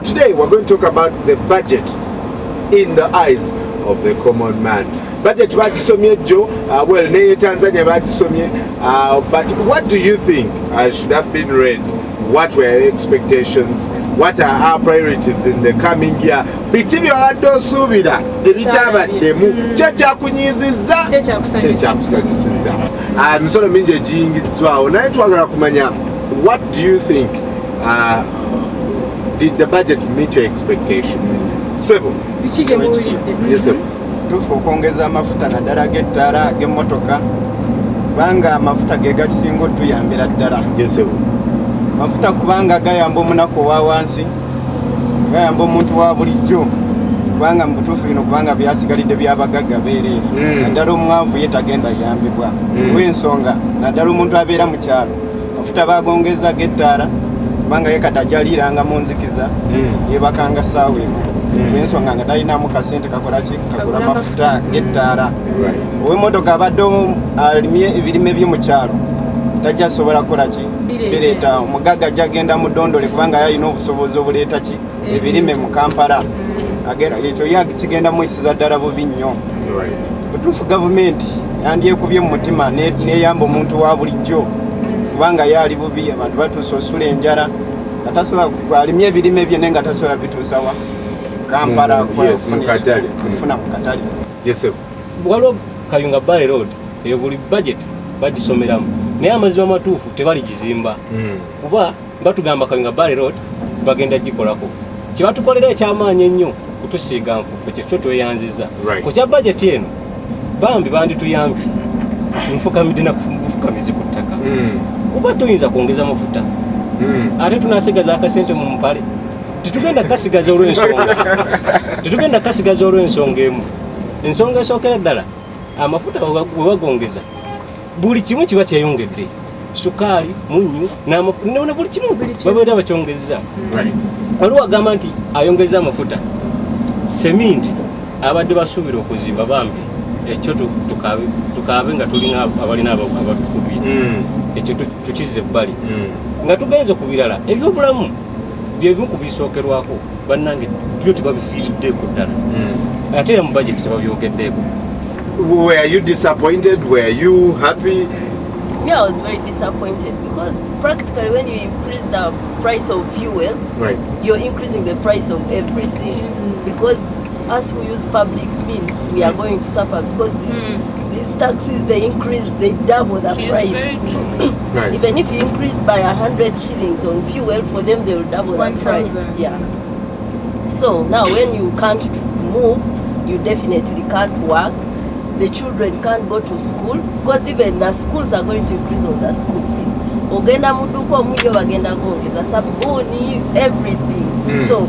Today we're going to talk about the budget in the eyes of the common man. Budget bagisomye Joe, well, ne Tanzania bagisomye, but what do you think should have been read? What were your expectations? What are our priorities in the coming year? Bitibi waddo subira ebitabaddemu kyekyakunyiizizza kyekyakusanyusizza misolo mingi egiyingizzwawo naye twagala kumanya, what do you think did the budget meet your expectations? Sebo? Yes, sir. Tufu okongeza amafuta naddala g'ettaala g'emmotoka kubanga amafuta ge gakisinga otuyambira ddala. Yes, sir. Mafuta kubanga gayamba omunaku owa wansi, gayamba omuntu wa bulijjo kubanga mu butuufu bino kubanga byasigalidde byabagagga beereere naddala omwavu ye tagenda yambibwa olw'ensonga naddala omuntu abeera mu kyalo mafuta bagongeza g'ettaala kubanga ye katajaliiranga mu nzikiza yebakanga ssaawa emu olw'ensonga nga talinamu kasente kakola ki kagula mafuta g'ettaala. Ow'emmotoka abadde alimye ebirime bye mu kyalo tajja sobola kukola ki bireeta omugagga ajja genda mu ddondole kubanga yalina obusobozi obuleeta ki ebirime mu Kampala ekyo kigenda muyisiza ddala bubi nnyo. Butuufu gavumenti yandyekubye mu mutima neyamba omuntu wa bulijjo kubanga yaali bubi abantu batuusa osula enjala nga alimye ebirime bye naye nga tasobola bituusawa Kampala kufuna mu katale. Waliwo Kayunga Valley Road eyo buli budget bagisomeramu naye amazima matuufu tebaligizimba kuba batugamba Kayunga Valley Road bagenda gikolako. Kyebatukolera ekyamaanyi ennyo kutusiiga nfufu ekyo tweyanziza ku kya budget eno bambi bandituyambye nfukamidde nakufukamizi ku ttaka kuba tuyinza kwongeza mafuta ate tunasigaza akasente mu mpale tetugenda kasigaza olw'ensonga emu. Ensonga esookera ddala amafuta we bagongeza buli kimu kiba kyeyongedde, sukaali, munnyu ne buli kimu babeera bakyongezza. Waliwo agamba nti ayongeza amafuta, seminti abadde basuubira okuzimba bambi ekyo tukaabe nga tulina abalina abatukubira ekyo tukizze ebbali nga tugenze ku birala ebyobulamu byebimu ku bisookerwako bannange byo tebabifiiriddeeko ddala ate era mu budget tebabyogeddeeko. Were you disappointed? Were you happy? Yeah, I was very disappointed because practically when you increase the price of fuel, you're increasing the price of everything. Because as we use public means, we are going to suffer because these taxes, they increase, they double the price. Even if you increase by 100 shillings on fuel, for them they will double the price. Yeah. So now when you can't move, you definitely can't work. The children can't go to school because even the schools are going to increase on the school fees. Ogenda muduko mwiyo bagenda gongeza sabuni, everything. So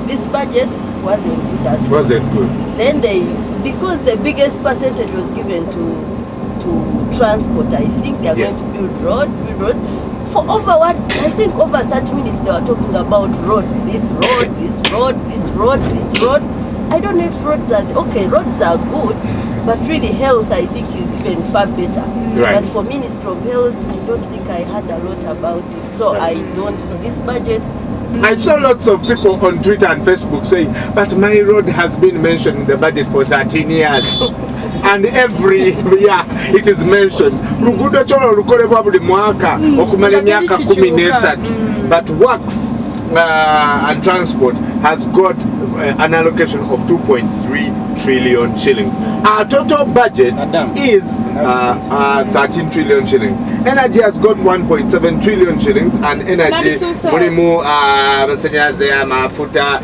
this budget wasn't good at all. Wasn't good. Then because the biggest percentage was given to transport, I think they're going to build roads. For I think over 30 minutes they were talking about roads. This road, this road, this road, this road. I don't know if roads are roads are good, but really health I think is even far better. But for Ministry of Health, I don't think I heard a lot about it. So I don't know this budget. I saw lots of people on Twitter and Facebook saying, but my road has been mentioned in the budget for 13 years. And every year it is mentioned. Lugudo cholo lukolebwa buli mwaka okumala emyaka 13. But works and transport has got an allocation of 2.3 trillion shillings. Our total budget is 13 trillion shillings. Energy has got 1.7 trillion shillings, and energy mulimu basanyaze amafuta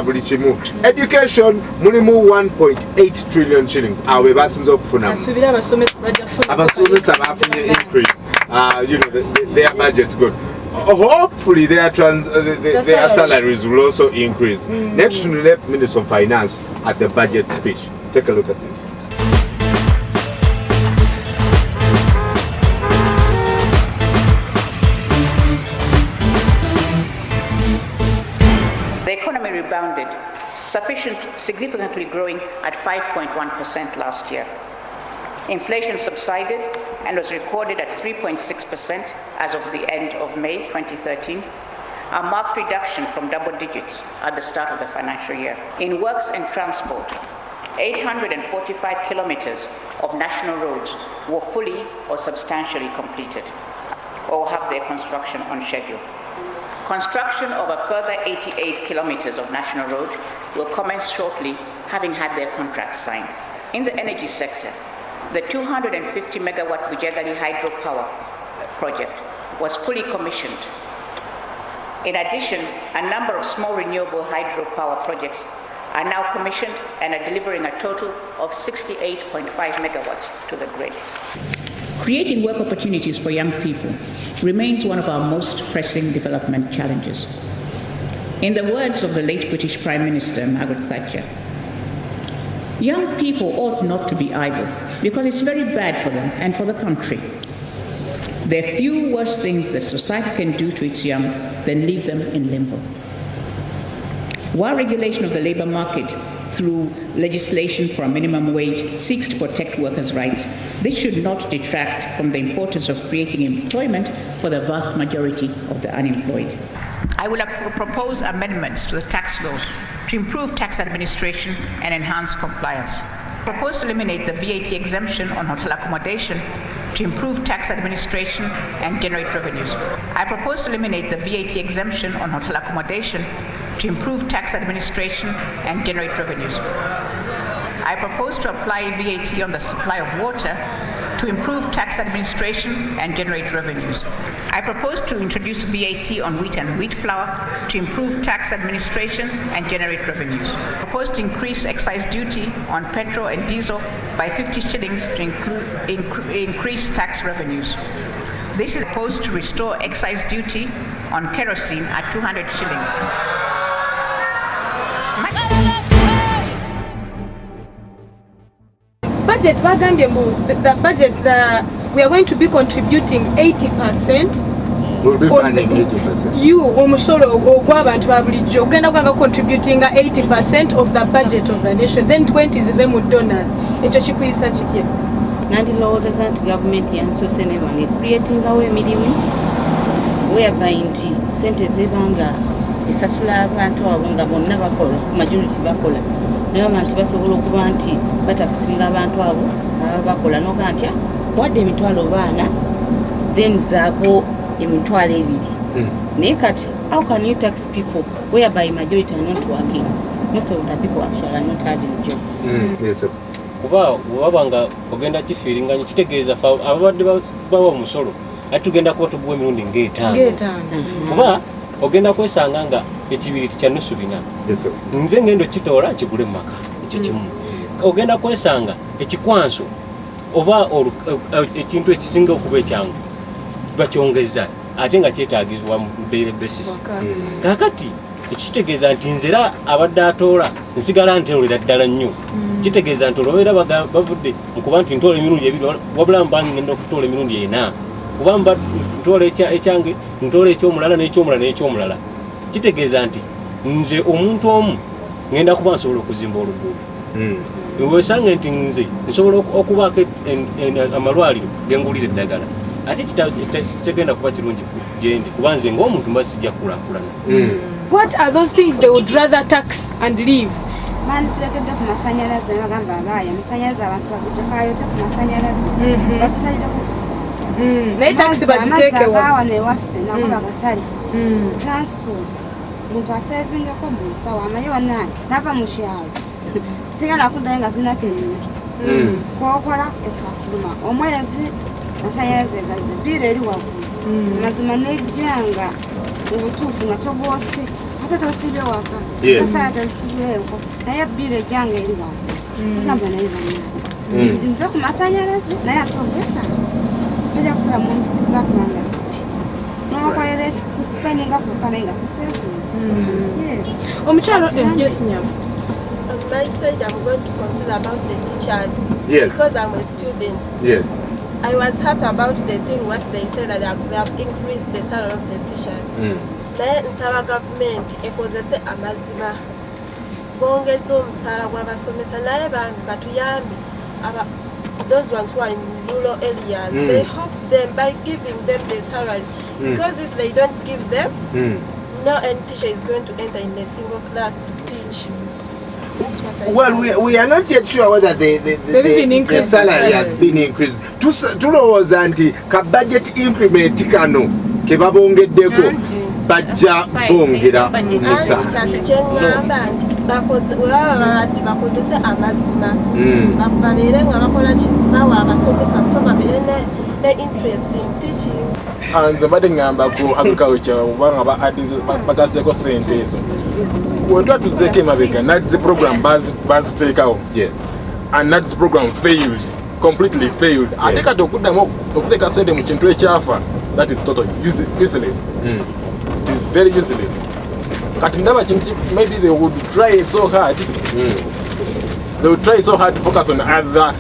buli kimu. Education mulimu 1.8 trillion shillings. Awe basinza okufuna abasomesa bafunye increase. Their budget good. Hopefully their salaries will also increase. Next to the Minister of Finance at the budget speech. Take a look at this. The economy rebounded, significantly growing at 5.1% last year. Inflation subsided and was recorded at 3.6% as of the end of May 2013. a marked reduction from double digits at the start of the financial year. In works and transport, 845 kilometers of national roads were fully or substantially completed or have their construction on schedule. Construction of a further 88 kilometers of national road will commence shortly, having had their contracts signed. In the energy sector, the 250 megawatt Bujagali hydropower project was fully commissioned. In addition, a number of small renewable hydropower projects are now commissioned and are delivering a total of 68.5 megawatts to the grid. Creating work opportunities for young people remains one of our most pressing development challenges. In the words of the late British Prime Minister, Margaret Thatcher, young people ought not to be idle because it's very bad for them and for the country. There are few worse things that society can do to its young than leave them in limbo. While regulation of the labour market through legislation for a minimum wage seeks to protect workers' rights, this should not detract from the importance of creating employment for the vast majority of the unemployed. I will propose amendments to the tax laws to improve tax administration and enhance compliance. I propose to eliminate the VAT exemption on hotel accommodation to improve tax administration and generate revenues. I propose to eliminate the VAT exemption on hotel accommodation to improve tax administration and generate revenues. I propose to apply VAT on the supply of water to improve tax administration and generate revenues. I propose to introduce VAT on wheat and wheat flour to improve tax administration and generate revenues. I propose to increase excise duty on petrol and diesel by 50 shillings to increase tax revenues. This is proposed to restore excise duty on kerosene at 200 shillings. Budget bagambye the budget we are going to be contributing 80%. We'll be funding 80%. You omusolo ogw'abantu ba bulijjo ogenda kwanga contributing 80% of the budget of the nation, then 20 zive mu donors. Ekyo kikuyisa kitya? Nandirowoozezza nti gavumenti yansoose nebange creatingawo emirimu whereby nti ssente zebanga esasula abantu abo nga bonna bakola, majority bakola. Naye abantu basobola okuba nti batakisinga abantu abo bakola noga ntya wadde emitwalo baana then zaako emitwalo ebiri. Naye kati how can you tax people whereby majority are not working? Most of the people actually are not having jobs. Yes, sir. Kuba wabanga ogenda kifiiringa nyo kitegeeza ababadde bawa omusolo ate tugenda kuba tuguwa emirundi ng'etaano. Kuba ogenda kwesanga nga ekibiriti kya nusu bina. Yes, sir. Nze ngendo kitoola kigule mu maka ekyo kimu. Ogenda kwesanga ekikwanso oba ekintu ekisinga okuba ekyangu bakyongeza ate nga kyetaagibwa mu daily basis. Kaakati ekitegeeza nti nzera abadde atoola nsigala nteolera ddala nnyo. Kitegeeza nti olwobeera bavudde nkuba nti ntoola emirundi ebiri wabula mbange ngenda okutoola emirundi ena. Kuba mba ntoola ekyange ntoola ekyomulala n'ekyomulala. Kitegeeza nti nze omuntu omu ngenda kuba nsobola okuzimba oluguudo. Weesange nti nze nsobola okubaako amalwaliro gengulira eddagala. Ate kitegenda kuba kirungi gyendi kuba nze ng'omuntu mba sijja kukulaakulana. What are those things they would rather tax and leave? Mani tulekedde ku masanyalaze bagamba abaayo amasanyalaze abantu bakutukayote ku masanyalaze batusalireko naye taxi bagiteekewa wano ewaffe nabo bagasali transport muntu asevingako mu nsawo amaye wanaani nava mu kyalo sigala akuddayo nga zinako ennyo kwokola ekafuluma omwezi masanyalaze gaze biira eri waggulu mazima nejjanga mu butuufu nga tobwose ate tosibye waka kasaata ntuzeeko naye biira ejjanga eri waggulu ogamba naye banaani nve ku masanyalaze naye atogesa tojja kusula mu nzikiza kubanga kiki nokolera kusipeninga kukale nga toseevu omukyalo yes On my side, I'm going to consider about the teachers. Yes. Because I'm a student. Yes. I was happy about the thing what they said that they have increased the salary of the teachers. Naye nsaba government ekozese amazima bongeza omusaala gw'abasomesa naye batuyambe those ones who are in rural areas. They help them by giving them the salary. Because if they don't give them, no any teacher is going to enter in a single class to teach. That's what I Well, we are not yet sure whether the salary has been increased. Tulowooza nti ka budget increment kano ke babongeddeko bajja bongera musa. Kyeŋŋamba nti webaba bakozese amazima babeere nga bakola ki bawa abasomesa so babeere ne interest in teaching. Nze mbadde ŋŋamba ku agriculture oba nga bagaseeko ssente ezo bwe tuba tuzzeeko emabega NADS program baziteekawo and NADS program failed, completely failed. Ate kati okuddamu okuteeka ssente mu kintu ekyafa, that is totally useless. It is very useless. Kati ndaba kintu maybe they would try so hard. They would try so hard to focus on other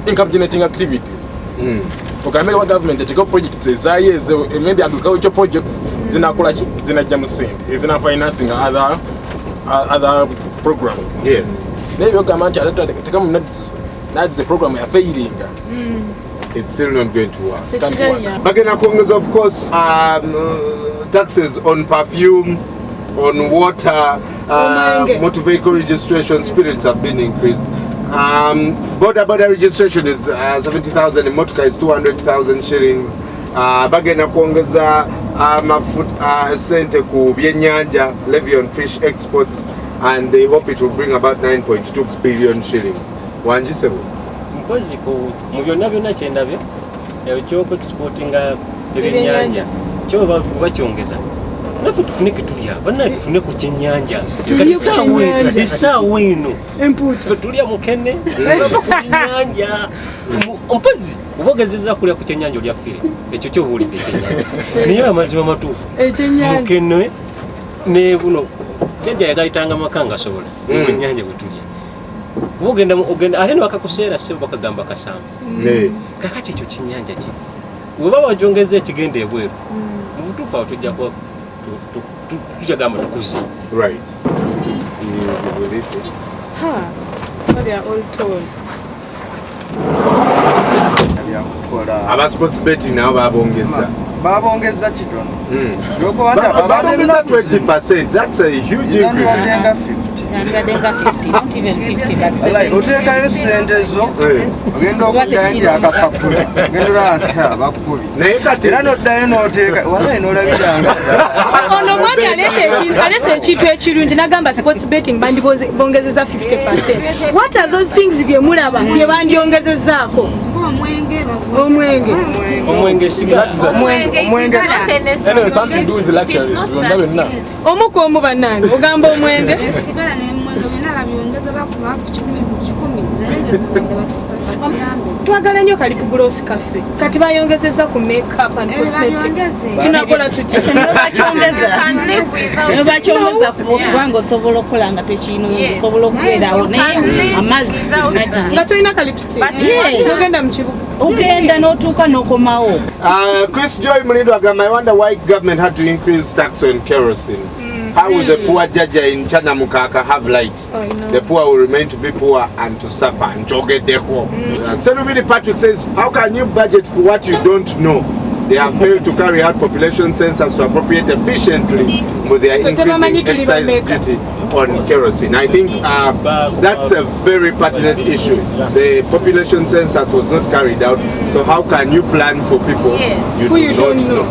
income generating activities. Ogambe wa government etiko projects ezaye ezo maybe agricultural projects zinakola ki zinajja mu sente ezina financing other programs. Yes. Maybe ogamba nti ateka mu NADS program ya failing. It's still not going to work. Bagena Congress, of course, taxes on perfume, on water, motor vehicle registration, spirits have been increased. Border registration is 70,000, in motor car is 200,000 shillings. Bagena Congress, sente ku byennyanja, levy on fish exports, and they hope it will bring about 9.2 billion shillings. Wanjisebo. Mpozi mu byonna byonna kyendabyo ekyoku exportinga ebyennyanja kyo bakyongeza naffe tufune kitulya bannaye tufune ku kyennyanja essaawa eno fe tulya mukene aba ku byennyanja mpozi obogezeza kulya ku kyennyanja olyaffire ekyo kyobuulidde ekyennyanja naye amazima matuufu mukene ne buno jajja yagayitanga maka nga asobola ebyennyanja bwe tulya ogenda ate nebakakuseera ssebo bakagamba kasanvu kakati ekyo kinnyanja ki weba wajongeza ekigenda ebweru mu butuufu awo tujagamba tukuze. Right. Aba sports betting nabo babongeza kitono babongeza 20%. That's a huge increase. Not even 50, but 70. Otekayo sente zo ogenda okujja akapapula genda bakubbi era noddayo n'oteeka walayi n'olabiranga ono mwami alese ekintu ekirungi nagamba sports betting bandibongezeza 50%. What are those things bye mulaba bye bandyongezezaako? omwenge sigaza something to do with the lectures byonna byonna omuku omu bannange ogamba omwenge twagala nnyo kali ku gross cafe kati bayongezeza ku makeup and cosmetics tunakola tutya bakyongeza kubanga osobola okukola nga tekino osobola okubeerawo naye amazzi nga tolina ka lipstick ogenda mu kibuga ogenda n'otuuka n'okomawo. Chris Joy Mulindo agamba, I wonder why government had to increase tax on kerosene. How will the poor Jaja in Chana Mukaka have light? The poor will remain to be poor and to suffer and to get their home. Senubidi Patrick says, how can you budget for what you don't know? They have failed to carry out population census to appropriate efficiently with their increasing excise duty on kerosene. I think that's a very pertinent issue. The population census was not carried out, so how can you plan for people you do not know?